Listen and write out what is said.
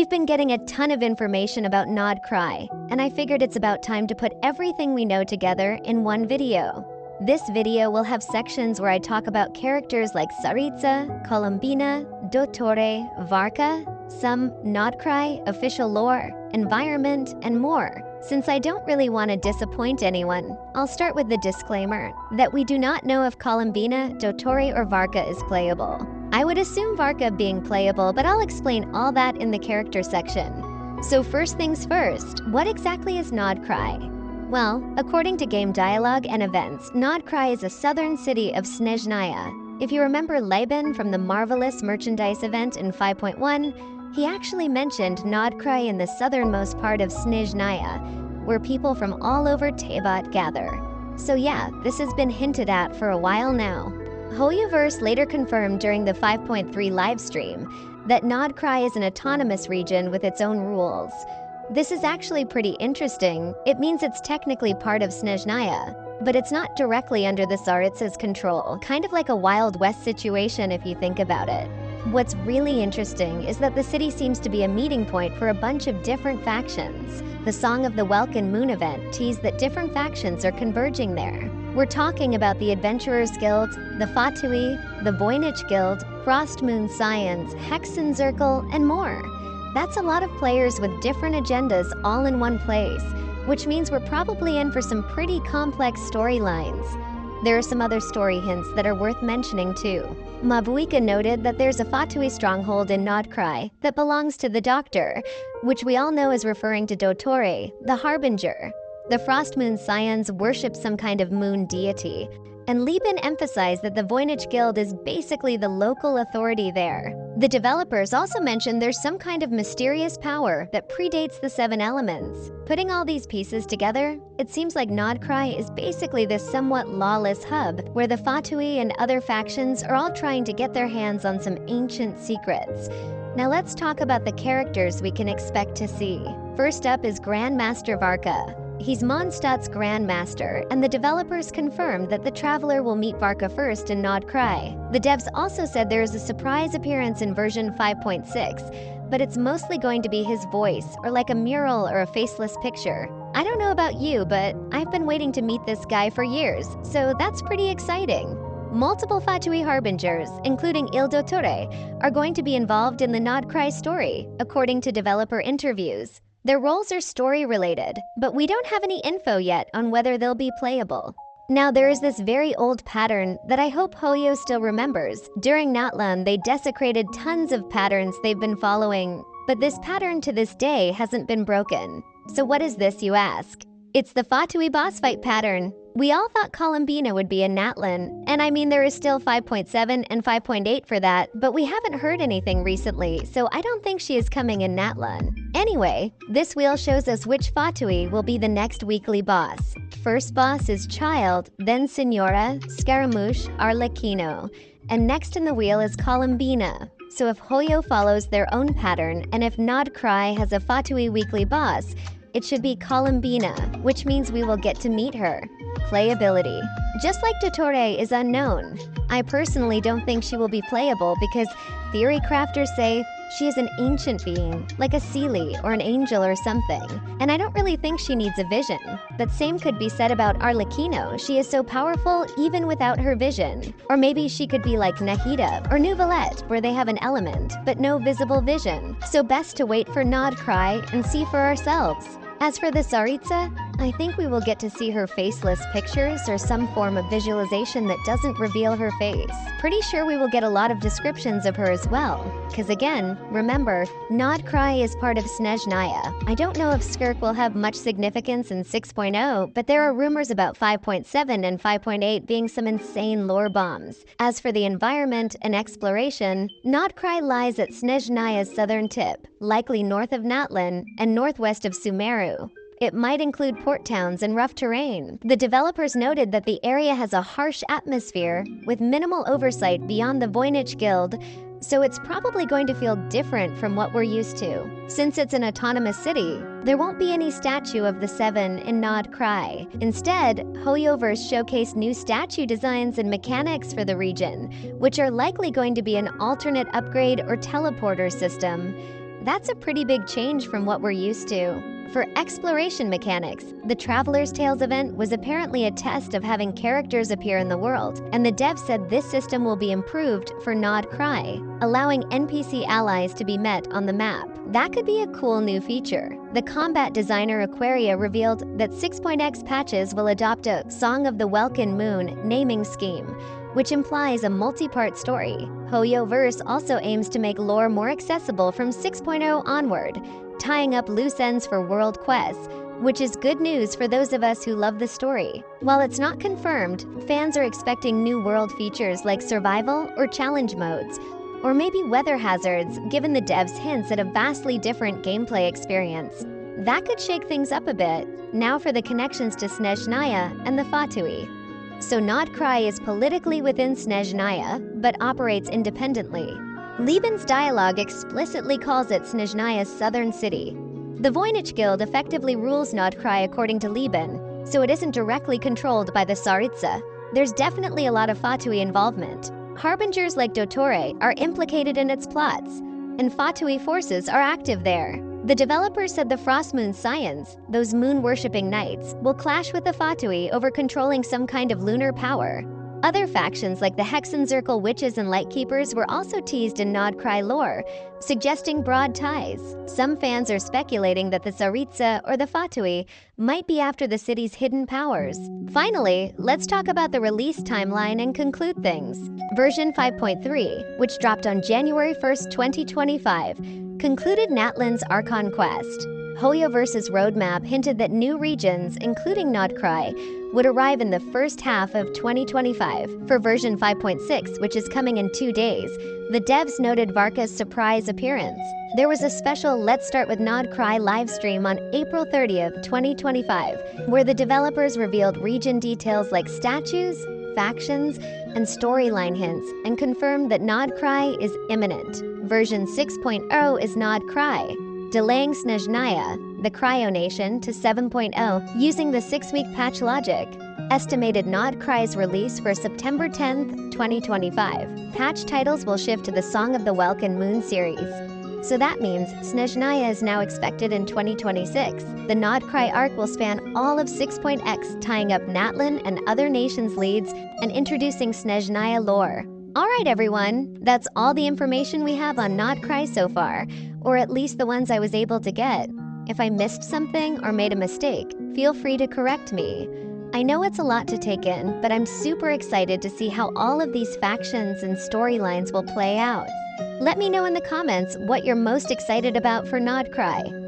We've been getting a ton of information about Nod-Krai, and I figured it's about time to put everything we know together in one video. This video will have sections where I talk about characters like Tarista, Columbina, Dottore, Varka, some Nod-Krai, official lore, environment, and more. Since I don't really want to disappoint anyone, I'll start with the disclaimer that we do not know if Columbina, Dottore, or Varka is playable. I would assume Varka being playable, but I'll explain all that in the character section. So first things first, what exactly is Nod-Krai? Well, according to game dialogue and events, Nod-Krai is a southern city of Snezhnaya. If you remember Laban from the Marvelous Merchandise event in 5.1, he actually mentioned Nod-Krai in the southernmost part of Snezhnaya, where people from all over Teyvat gather. So yeah, this has been hinted at for a while now. Hoyoverse later confirmed during the 5.3 livestream that Nod-Krai is an autonomous region with its own rules. This is actually pretty interesting. It means it's technically part of Snezhnaya, but it's not directly under the Tsaritsa's control, kind of like a Wild West situation if you think about it. What's really interesting is that the city seems to be a meeting point for a bunch of different factions. The Song of the Welkin Moon event teased that different factions are converging there. We're talking about the Adventurers Guild, the Fatui, the Voynich Guild, Frost Moon Scions, Hexen Circle, and more. That's a lot of players with different agendas all in one place, which means we're probably in for some pretty complex storylines. There are some other story hints that are worth mentioning too. Mavuika noted that there's a Fatui stronghold in Nod-Krai that belongs to the Doctor, which we all know is referring to Dottore, the Harbinger. The Frost Moon Scions worship some kind of moon deity, and Liban emphasized that the Voynich Guild is basically the local authority there. The developers also mentioned there's some kind of mysterious power that predates the 7 elements. Putting all these pieces together, it seems like Nod-Krai is basically this somewhat lawless hub where the Fatui and other factions are all trying to get their hands on some ancient secrets. Now let's talk about the characters we can expect to see. First up is Grandmaster Varka. He's Mondstadt's Grandmaster, and the developers confirmed that the Traveler will meet Varka first in Nod-Krai. The devs also said there is a surprise appearance in version 5.6, but it's mostly going to be his voice, or like a mural or a faceless picture. I don't know about you, but I've been waiting to meet this guy for years, so that's pretty exciting. Multiple Fatui Harbingers, including Il Dottore, are going to be involved in the Nod-Krai story, according to developer interviews. Their roles are story-related, but we don't have any info yet on whether they'll be playable. Now, there is this very old pattern that I hope Hoyo still remembers. During Natlan, they desecrated tons of patterns they've been following, but this pattern to this day hasn't been broken. So what is this, you ask? It's the Fatui boss fight pattern. We all thought Columbina would be in Natlan, and I mean there is still 5.7 and 5.8 for that, but we haven't heard anything recently, so I don't think she is coming in Natlan. Anyway, this wheel shows us which Fatui will be the next weekly boss. First boss is Child, then Signora, Scaramouche, Arlecchino, and next in the wheel is Columbina. So if Hoyo follows their own pattern, and if Nod-Krai has a Fatui weekly boss, it should be Columbina, which means we will get to meet her. Playability. Just like Dottore is unknown. I personally don't think she will be playable because theory crafters say she is an ancient being, like a Seelie or an angel or something, and I don't really think she needs a vision. But same could be said about Arlecchino. She is so powerful even without her vision. Or maybe she could be like Nahida or Nouvelette, where they have an element, but no visible vision. So best to wait for Nod-Krai and see for ourselves. As for the Tsaritsa, I think we will get to see her faceless pictures or some form of visualization that doesn't reveal her face. Pretty sure we will get a lot of descriptions of her as well. Cause again, remember, Nod-Krai is part of Snezhnaya. I don't know if skirk will have much significance in 6.0, but there are rumors about 5.7 and 5.8 being some insane lore bombs. As for the environment and exploration, Nod-Krai lies at Snezhnaya's southern tip, likely north of Natlan and northwest of Sumeru. It might include port towns and rough terrain. The developers noted that the area has a harsh atmosphere with minimal oversight beyond the Voynich Guild, so it's probably going to feel different from what we're used to. Since it's an autonomous city, there won't be any statue of the 7 in Nod-Krai. Instead, Hoyoverse showcased new statue designs and mechanics for the region, which are likely going to be an alternate upgrade or teleporter system. That's a pretty big change from what we're used to. For exploration mechanics, the Traveler's Tales event was apparently a test of having characters appear in the world, and the devs said this system will be improved for Nod-Krai, allowing NPC allies to be met on the map. That could be a cool new feature. The combat designer Aquaria revealed that 6.x patches will adopt a Song of the Welkin Moon naming scheme, which implies a multi-part story. HoYoverse also aims to make lore more accessible from 6.0 onward, tying up loose ends for world quests, which is good news for those of us who love the story. While it's not confirmed, fans are expecting new world features like survival or challenge modes, or maybe weather hazards, given the devs' hints at a vastly different gameplay experience. That could shake things up a bit. Now for the connections to Snezhnaya and the Fatui. So Nod-Krai is politically within Snezhnaya, but operates independently. Liban's dialogue explicitly calls it Snezhnaya's southern city. The Voynich Guild effectively rules Nod-Krai according to Liban, so it isn't directly controlled by the Tsaritsa. There's definitely a lot of Fatui involvement. Harbingers like Dottore are implicated in its plots, and Fatui forces are active there. The developers said the Frostmoon Scions, those moon-worshipping knights, will clash with the Fatui over controlling some kind of lunar power. Other factions like the Hexenzirkel Witches and Lightkeepers were also teased in Nod-Krai lore, suggesting broad ties. Some fans are speculating that the Tsaritsa or the Fatui might be after the city's hidden powers. Finally, let's talk about the release timeline and conclude things. Version 5.3, which dropped on January 1st, 2025, concluded Natlan's Archon quest. HoYoverse's roadmap hinted that new regions, including Nod-Krai, would arrive in the first half of 2025. For version 5.6, which is coming in 2 days, the devs noted Varka's surprise appearance. There was a special Let's Start with Nod-Krai livestream on April 30th, 2025, where the developers revealed region details like statues, factions, and storyline hints, and confirmed that Nod-Krai is imminent. Version 6.0 is Nod-Krai, delaying Snezhnaya, the Cryo Nation, to 7.0 using the 6-week patch logic. Estimated Nod-Krai's release for September 10th, 2025. Patch titles will shift to the Song of the Welkin Moon series. So that means Snezhnaya is now expected in 2026. The Nod-Krai arc will span all of 6.x, tying up Natlan and other nations' leads and introducing Snezhnaya lore. Alright everyone, that's all the information we have on Nod-Krai so far, or at least the ones I was able to get. If I missed something or made a mistake, feel free to correct me. I know it's a lot to take in, but I'm super excited to see how all of these factions and storylines will play out. Let me know in the comments what you're most excited about for Nod-Krai.